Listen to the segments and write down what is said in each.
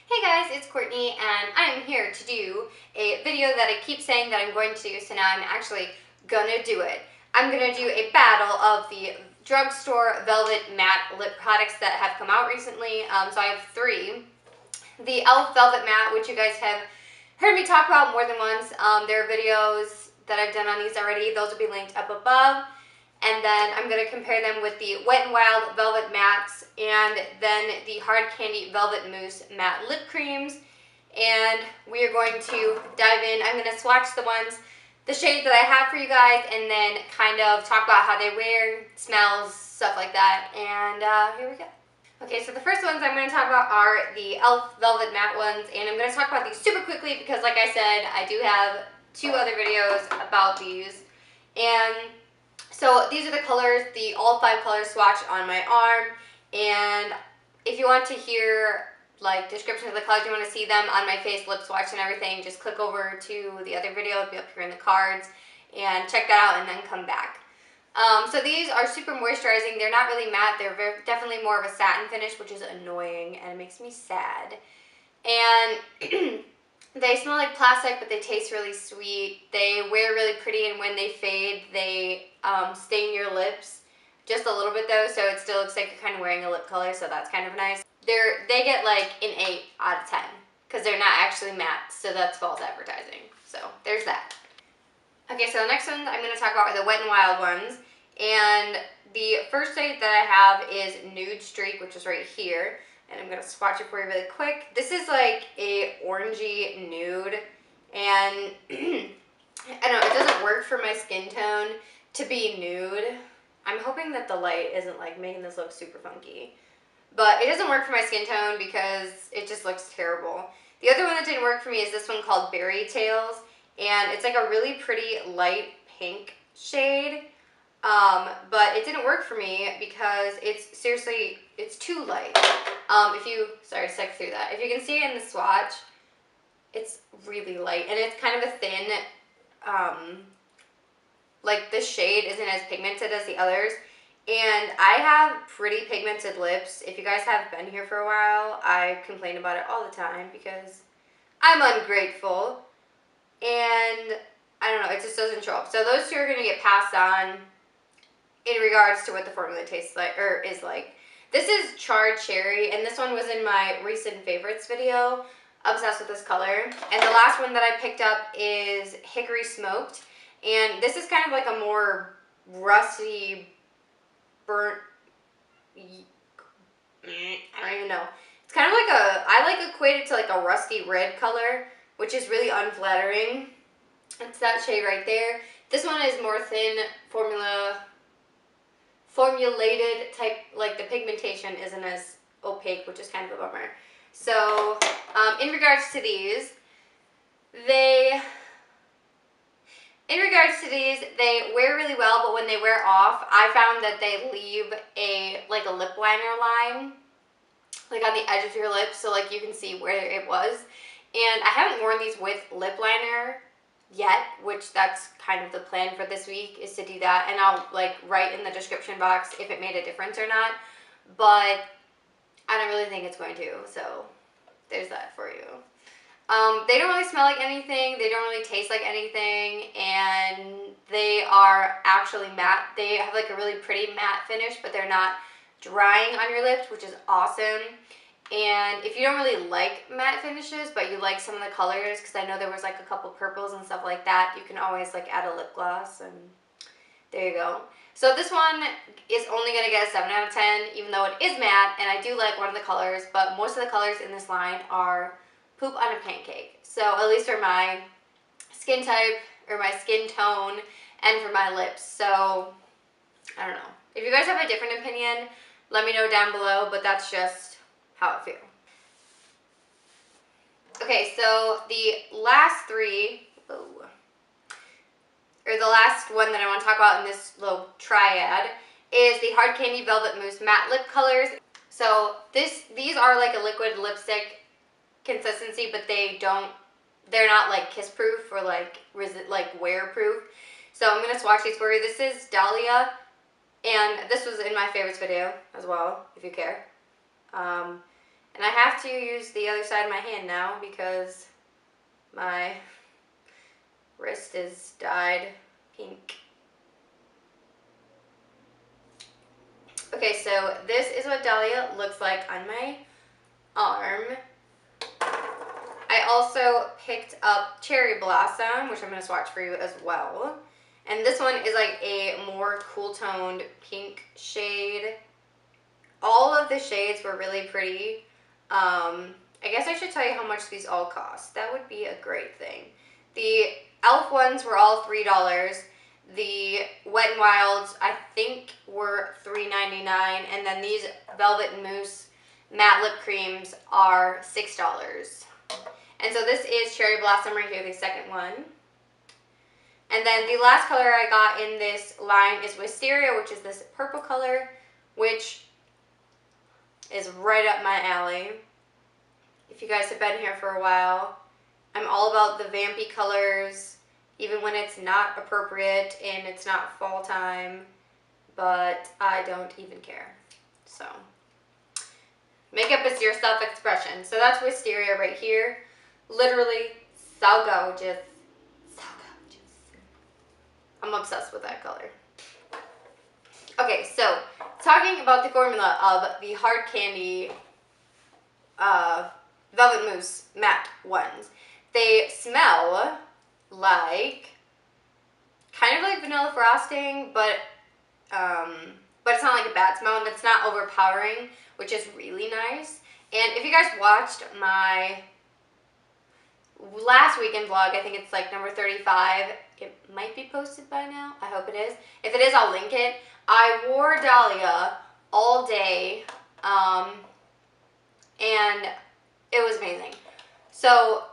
Hey guys, it's Courtney and I'm here to do a video that I keep saying that I'm going to do, so now I'm actually gonna do it. I'm gonna do a battle of the Drugstore Velvet Matte Lip products that have come out recently. So I have three. The e.l.f. Velvet Matte, which you guys have heard me talk about more than once. There are videos that I've done on these already. Those will be linked up above. And then I'm going to compare them with the Wet n Wild Velvet Mattes and then the Hard Candy Velvet Mousse Matte Lip Creams. And we are going to dive in. I'm going to swatch the shades that I have for you guys, and then kind of talk about how they wear, smells, stuff like that. And here we go. Okay, so the first ones I'm going to talk about are the e.l.f. Velvet Matte ones, and I'm going to talk about these super quickly because, like I said, I do have two other videos about these. And so these are the colors, all 5 colors swatched on my arm. And if you want to hear like descriptions of the colors, you want to see them on my face, lip swatch and everything, just click over to the other video, it'll be up here in the cards, and check that out and then come back. So these are super moisturizing. They're not really matte. They're definitely more of a satin finish, which is annoying and it makes me sad. And they smell like plastic, but they taste really sweet. They wear really pretty, and when they fade, they stain your lips just a little bit though, so it still looks like you're kind of wearing a lip color, so that's kind of nice. They get like an 8 out of 10 because they're not actually matte, so that's false advertising. So there's that. Okay, so the next one I'm going to talk about are the Wet n Wild ones, and the first shade that I have is Nude Streak, which is right here. And I'm going to swatch it for you really quick. This is like a orangey nude. And I don't know, it doesn't work for my skin tone to be nude. I'm hoping that the light isn't like making this look super funky. But it doesn't work for my skin tone because it just looks terrible. The other one that didn't work for me is this one called Berry Tales. And it's like a really pretty light pink shade. But it didn't work for me because it's too light. Sorry to stick through that. If you can see in the swatch, it's really light and it's kind of a thin, like the shade isn't as pigmented as the others. And I have pretty pigmented lips. If you guys have been here for a while, I complain about it all the time because I'm ungrateful. And I don't know, it just doesn't show up. So those two are going to get passed on in regards to what the formula tastes like, or is like. This is Charred Cherry, and this one was in my recent favorites video. Obsessed with this color. And the last one that I picked up is Hickory Smoked, and this is kind of like a more rusty, burnt, I don't even know. It's kind of like I like equate it to like a rusty red color, which is really unflattering. It's that shade right there. This one is more thin, formulated type, like the pigmentation isn't as opaque, which is kind of a bummer. So in regards to these, they wear really well, but when they wear off, I found that they leave a lip liner line like on the edge of your lips, so like you can see where it was. And I haven't worn these with lip liner yet, which that's kind of the plan for this week, is to do that, and I'll like write in the description box if it made a difference or not, but I don't really think it's going to, so there's that for you. They don't really smell like anything, they don't really taste like anything, and they are actually matte. They have like a really pretty matte finish, but they're not drying on your lips, which is awesome. And if you don't really like matte finishes, but you like some of the colors, because I know there was like a couple purples and stuff like that, you can always like add a lip gloss, and there you go. So this one is only going to get a 7 out of 10, even though it is matte, and I do like one of the colors, but most of the colors in this line are poop on a pancake. So at least for my skin type, or my skin tone, and for my lips. So, I don't know. If you guys have a different opinion, let me know down below, but that's just how I feel. Okay, so the last three, the last one that I want to talk about in this little triad is the Hard Candy Velvet Mousse Matte Lip Colors. So these are like a liquid lipstick consistency, but they're not like kiss proof or like wear proof. So I'm going to swatch these for you. This is Dahlia, and this was in my favorites video as well, if you care. And And I have to use the other side of my hand now because my wrist is dyed pink. Okay, so this is what Dahlia looks like on my arm. I also picked up Cherry Blossom, which I'm going to swatch for you as well. And this one is like a more cool toned pink shade. All of the shades were really pretty. I guess I should tell you how much these all cost. That would be a great thing. The e.l.f. ones were all $3. The Wet n Wilds, I think, were $3.99. And then these Velvet Mousse matte lip creams are $6. And so this is Cherry Blossom right here, the second one. And then the last color I got in this line is Wisteria, which is this purple color, which is right up my alley. If you guys have been here for a while, I'm all about the vampy colors, even when it's not appropriate and it's not fall time, but I don't even care. So, makeup is your self-expression. So that's Wisteria right here. Literally so gorgeous. So gorgeous. I'm obsessed with that color. Okay, so talking about the formula of the hard candy Velvet Mousse matte ones. They smell like kind of like vanilla frosting, but it's not like a bad smell and it's not overpowering, which is really nice. And if you guys watched my last weekend vlog, I think it's like number 35. It might be posted by now. I hope it is. If it is, I'll link it. I wore Dahlia all day, and it was amazing. So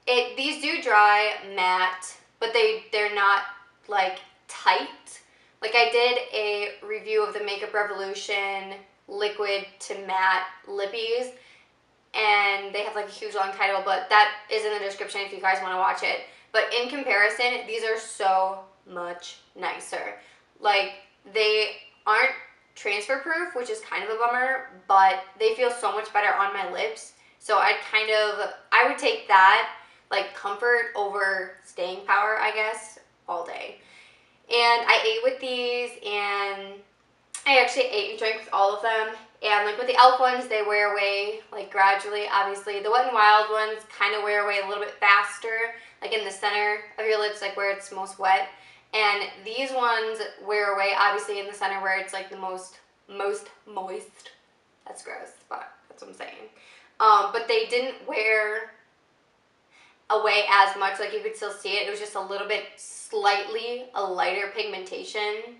these do dry matte, but they're not like tight. Like I did a review of the Makeup Revolution liquid to matte Lippies, and they have like a huge long title, but that is in the description if you guys want to watch it. But in comparison, these are so much nicer. Like, they aren't transfer proof, which is kind of a bummer, but they feel so much better on my lips. So I would take that, like, comfort over staying power, I guess, all day. And I ate with these, and I actually ate and drank with all of them. And like with the e.l.f. ones, they wear away like gradually, obviously. The Wet n Wild ones kind of wear away a little bit faster, like in the center of your lips, like where it's most wet. And these ones wear away, obviously, in the center where it's like the most moist. That's gross, but that's what I'm saying. But they didn't wear away as much, like you could still see it. It was just a little bit slightly a lighter pigmentation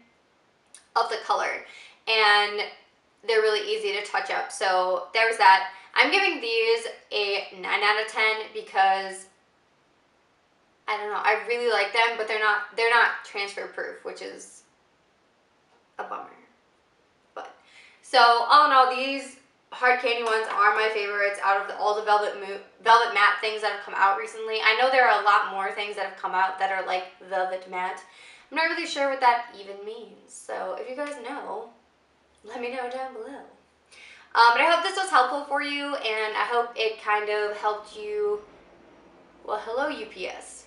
of the color. And they're really easy to touch up. So there was that. I'm giving these a 9 out of 10 because I don't know, I really like them, but they're not transfer proof, which is a bummer. But so all in all, these hard candy ones are my favorites out of all the velvet matte things that have come out recently. I know there are a lot more things that have come out that are like velvet matte. I'm not really sure what that even means. So if you guys know, let me know down below. But I hope this was helpful for you, and I hope it kind of helped you. Well, hello UPS.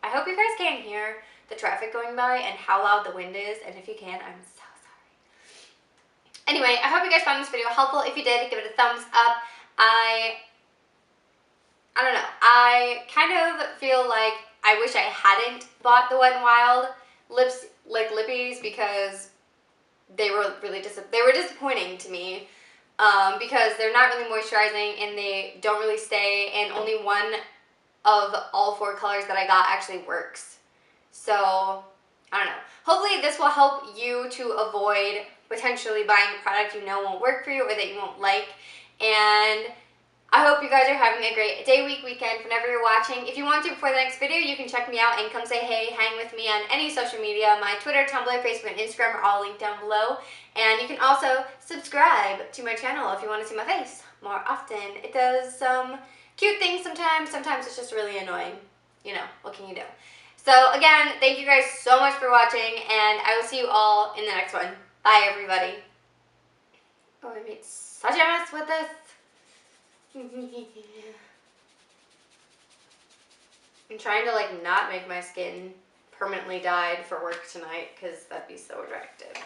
I hope you guys can hear the traffic going by and how loud the wind is, and if you can, I'm so sorry. Anyway, I hope you guys found this video helpful. If you did, give it a thumbs up. I don't know. I kind of feel like I wish I hadn't bought the Wet n Wild Lippies because they were disappointing to me because they're not really moisturizing and they don't really stay, and only one of all 4 colors that I got actually works. So I don't know. Hopefully this will help you to avoid potentially buying a product you know won't work for you or that you won't like. And I hope you guys are having a great day, week, weekend, whenever you're watching. If you want to, before the next video, you can check me out and come say hey, hang with me on any social media. My Twitter, Tumblr, Facebook, and Instagram are all linked down below. And you can also subscribe to my channel if you want to see my face more often. It does some cute things sometimes. Sometimes it's just really annoying. You know, what can you do? So again, thank you guys so much for watching, and I will see you all in the next one. Bye, everybody. Oh, I made such a mess with this. I'm trying to like not make my skin permanently dyed for work tonight because that'd be so attractive.